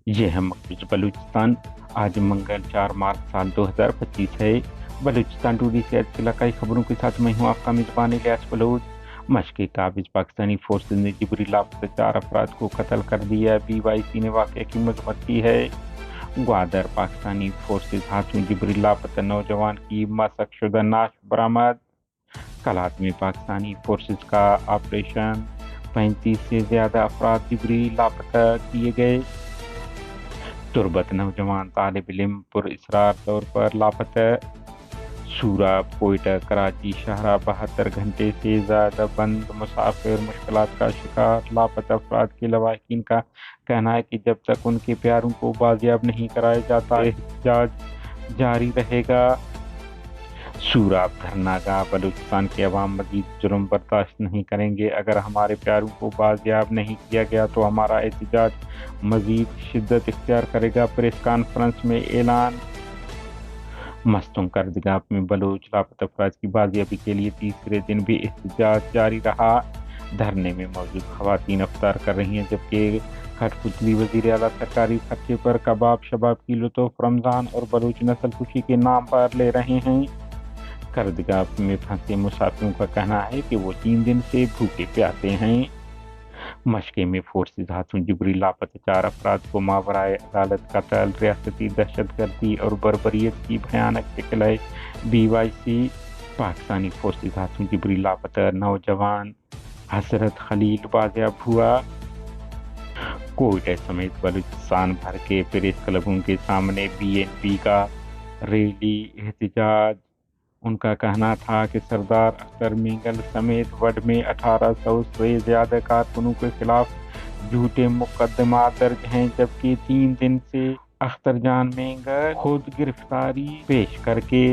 ये है मकबूज बलूचिस्तान। आज मंगल 4 मार्च साल 2025 है। बलूचिस्तान टूडे से आज की इलाकाई खबरों के साथ मैं हूँ आपका मेजबान इलियास बलूच। मशक़ काबिज पाकिस्तानी फोर्सेज ने जिबरी लापता 4 अफराद को कत्ल कर दिया। BYC ने वाक़े की मज़म्मत की है। ग्वादर पाकिस्तानी फोर्सेज हाथों जिबरी लापता नौजवान की मशक़शुदा नाश बरामद। कलात में पाकिस्तानी फोर्सेज का ऑपरेशन, 35 से ज़्यादा अफराद जिबरी लापता किए गए। तुर्बत नौजवान तालिब इल्म पुरअसरार तौर पर लापता। सूरब, कोयटा, कराची शाहरा 72 घंटे से ज़्यादा बंद। मुसाफिर मुश्किलात का शिकार। लापता अफराद के लवाहिकीन का कहना है कि जब तक उनके प्यारों को बाजियाब नहीं कराया जाता एहतजाज जारी रहेगा। सूरब धरनागाह, बलूचिस्तान के अवाम मजीद जुर्म बर्दाश्त नहीं करेंगे। अगर हमारे प्यारों को बाजियाब नहीं किया गया तो हमारा एहतजाज मजीद शिद्दत इख्तियार करेगा। प्रेस कॉन्फ्रेंस में ऐलान। मस्तूम करदगाह में बलूच लापता अफराद की बाजियाबी के लिए तीसरे दिन भी एहतजाज जारी रहा। धरने में मौजूद खवातीन इफ्तार कर रही हैं, जबकि खटपुतली वज़ीर आला सरकारी खर्चे पर कबाब शबाब की लुत्फ़ रमज़ान और बलूच नस्ल खुशी के नाम पर ले रहे हैं। करदगाह में फंसे मुसाफिरों का कहना है कि वो 3 दिन से भूखे प्यासे हैं। मशक़े में फोर्सेज हाथों जिबरी लापता 4 अफराद को मावराए अदालत कत्ल। रियासती दहशतगर्दी और बर्बरियत की भयानक शिकल है। BYC। पाकिस्तानी फोर्सेज हाथों जिबरी लापता नौजवान हसरत खलील बाजियाब हुआ। कोयटा समेत बलूचिस्तान भर के प्रेस क्लबों के सामने BNP का रैली एहतजाज। उनका कहना था कि सरदार अख्तर मिंगल समेत वड में 1800 से ज़्यादा कारकुनों के खिलाफ झूठे मुकदमा दर्ज हैं, जबकि 3 दिन से अख्तर जान मिंगल खुद गिरफ्तारी पेश करके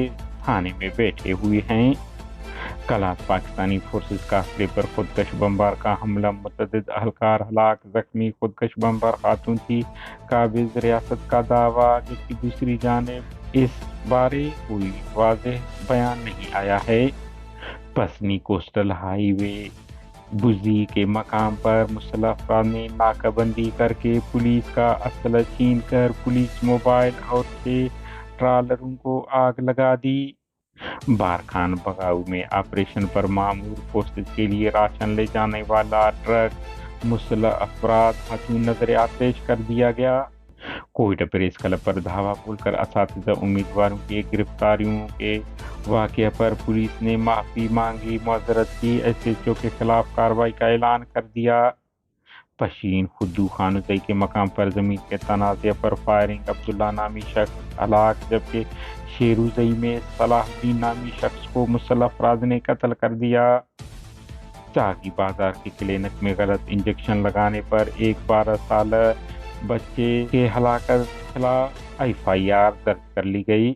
थाने में बैठे हुए हैं। कलात पाकिस्तानी फोर्सेज काफिले पर खुदकश बमबार का हमला, मुतअद्दिद अहलकार हलाक, जख्मी। खुदकश बमबार खातून थी काबिज रियासत का दावा, जबकि दूसरी जानिब इस बारे कोई वाज़ेह बयान नहीं आया है। पसनी कोस्टल हाईवे बुजी के मकाम पर मुसल्लह अफराद ने नाकाबंदी करके पुलिस का असला छीन कर पुलिस मोबाइल और 6 ट्रालरों को आग लगा दी। बारखान बगाऊ में ऑपरेशन पर मामूर फोर्सेज के लिए राशन ले जाने वाला ट्रक मुसल्लह अफराद हाथों नजर आतिश कर दिया गया। कोयटा प्रेस क्लब पर धावा बोलकर असातिज़ा उम्मीदवारों की गिरफ्तारियों के वाक़या पर पुलिस ने माफ़ी मांगी, मअज़रत की। SHO के खिलाफ कार्रवाई का ऐलान कर दिया। पशीन खुद्दू खानुतई के मकाम पर ज़मीन के तनाज़े पर फायरिंग, अब्दुल्ला नामी शख्स हलाक, जबकि शेरुज़ई में सलाहुद्दीन नामी शख्स को मुसल्लह अफराद ने कत्ल कर दिया। चागी बाजार के क्लिनिक में गलत इंजेक्शन लगाने पर एक 12 साल बच्चे के हलाकत के खिलाफ FIR दर्ज कर ली गई।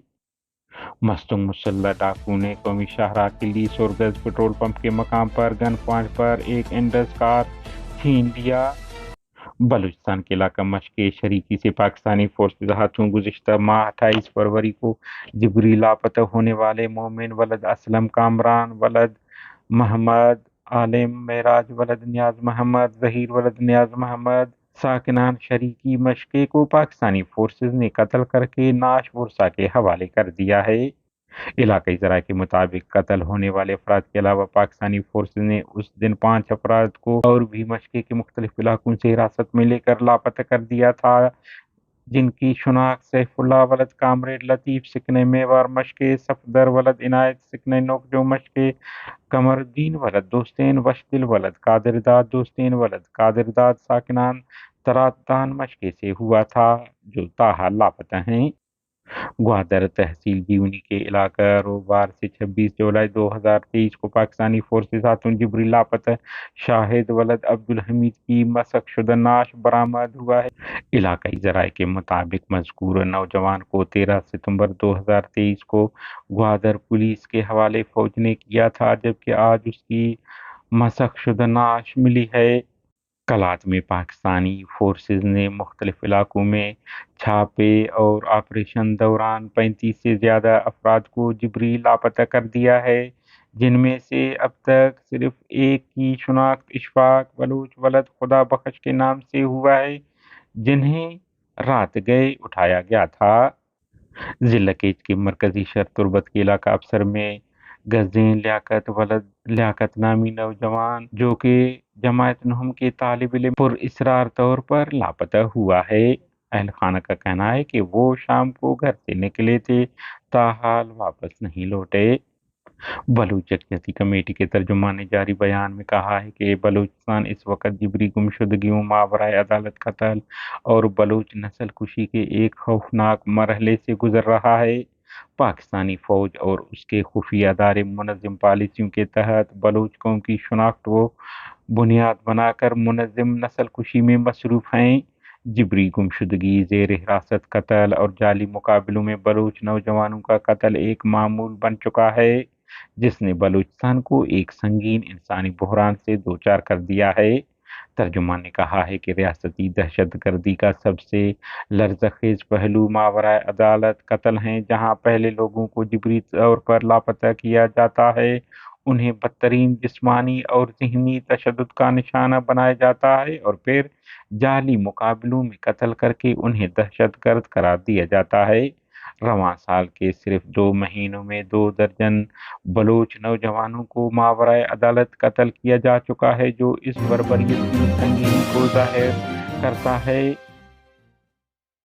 मस्तूम मुसल्लह डाकू ने कौमी शाहराह के लिए सोरगज पेट्रोल पंप के मकाम पर गन पॉइंट पर एक इंडस कार छीन लिया। बलूचिस्तान के इलाका मशक़ शरीकी से पाकिस्तानी फोर्सेज हाथों गुज़िश्ता माह 28 फरवरी को जिबरी लापता होने वाले मोमिन वलद असलम, कामरान वलद महमद, आलिम मेराज वलद नियाज महमद, ज़हीर वलद नियाज महमद साकिनान शरीकी मशक़े को पाकिस्तानी फोर्सेज ने कत्ल करके नाश वुरसा के हवाले कर दिया है। इलाकाई ज़राए के मुताबिक कत्ल होने वाले अफराद के अलावा पाकिस्तानी फोर्सेज ने उस दिन 5 अफराद को और भी मशक़े के मुख्तलिफ इलाकों से हिरासत में लेकर लापता कर दिया था, जिनकी शुनाख्त सैफुल्लाह वलद कामरेड लतीफ़ सिकने मेवार मशक़े, सफदर वलद इनायत सिकने नोकजो मशक़े, कमरुद्दीन वलद दोस्तेन, वशदिल वलद कादिरदाद दोस्तेन वलद कादिरदाद साकिनान तरातान मशक़े से हुआ था, जो ताहाल लापता हैं। ग्वादर तहसील जीवनी के इलाका रोबार से 26 जुलाई 2023 को पाकिस्तानी फोर्सेज हाथों जिबरी लापता शाहिद वलद अब्दुल हमीद की मशक़शुदा नाश बरामद हुआ है। इलाकाई ज़राए के मुताबिक मज़कूर नौजवान को 13 सितंबर 2023 को ग्वादर पुलिस के हवाले फौज ने किया था, जबकि आज उसकी मशक़शुदा नाश मिली है। कलात में पाकिस्तानी फोर्सेज ने मुख्तलिफ इलाकों में छापे और ऑपरेशन दौरान 35 से ज़्यादा अफराद को जिबरी लापता कर दिया है, जिनमें से अब तक सिर्फ एक की शुनाख्त इशफाक बलूच वलद खुदा बख्श के नाम से हुआ है, जिन्हें रात गए उठाया गया था। जिला केज के मरकजी शहर तुर्बत के इलाका अफसर में गज़ेन लियाकत नामी नौजवान जो कि जमायत नहम के तालिब इल्म पुर इसरार तौर पर लापता हुआ है। अहल खाना का कहना है कि वो शाम को घर से निकले थे, ताहाल वापस नहीं लौटे। बलूच यकजहती कमेटी के तर्जुमान ने जारी बयान में कहा है कि बलूचिस्तान इस वक्त जिबरी गुमशुदगियों, मावराए अदालत कत्ल और बलूच नस्ल कुशी के एक खौफनाक मरहले से गुजर रहा है। पाकिस्तानी फौज और उसके खुफिया अदारे मुनज़्ज़म पॉलिसियों के तहत बलूच कौम की शनाख्त को बुनियाद बनाकर मुनज़्ज़म नस्ल कुशी में मसरूफ़ हैं। जिबरी गुमशुदगी, ज़ेर हिरासत कत्ल और जाली मुकाबलों में बलूच नौजवानों का कत्ल एक मामूल बन चुका है, जिसने बलूचिस्तान को एक संगीन इंसानी बहरान से दोचार कर दिया है। तर्जुमान ने कहा है कि रियासती दहशतगर्दी का सबसे लर्ज़खेज़ पहलू मावराए अदालत कत्ल हैं, जहां पहले लोगों को जिबरी तौर पर लापता किया जाता है, उन्हें बदतरीन जिस्मानी और ज़हनी तशद्दुद का निशाना बनाया जाता है और फिर जाली मुकाबलों में कत्ल करके उन्हें दहशतगर्द करार दिया जाता है। रवां साल के सिर्फ 2 महीनों में 2 दर्जन बलोच नौजवानों को मावराए अदालत कत्ल किया जा चुका है, जो इस बर्बरियत की संगीनी को जाहिर करता है।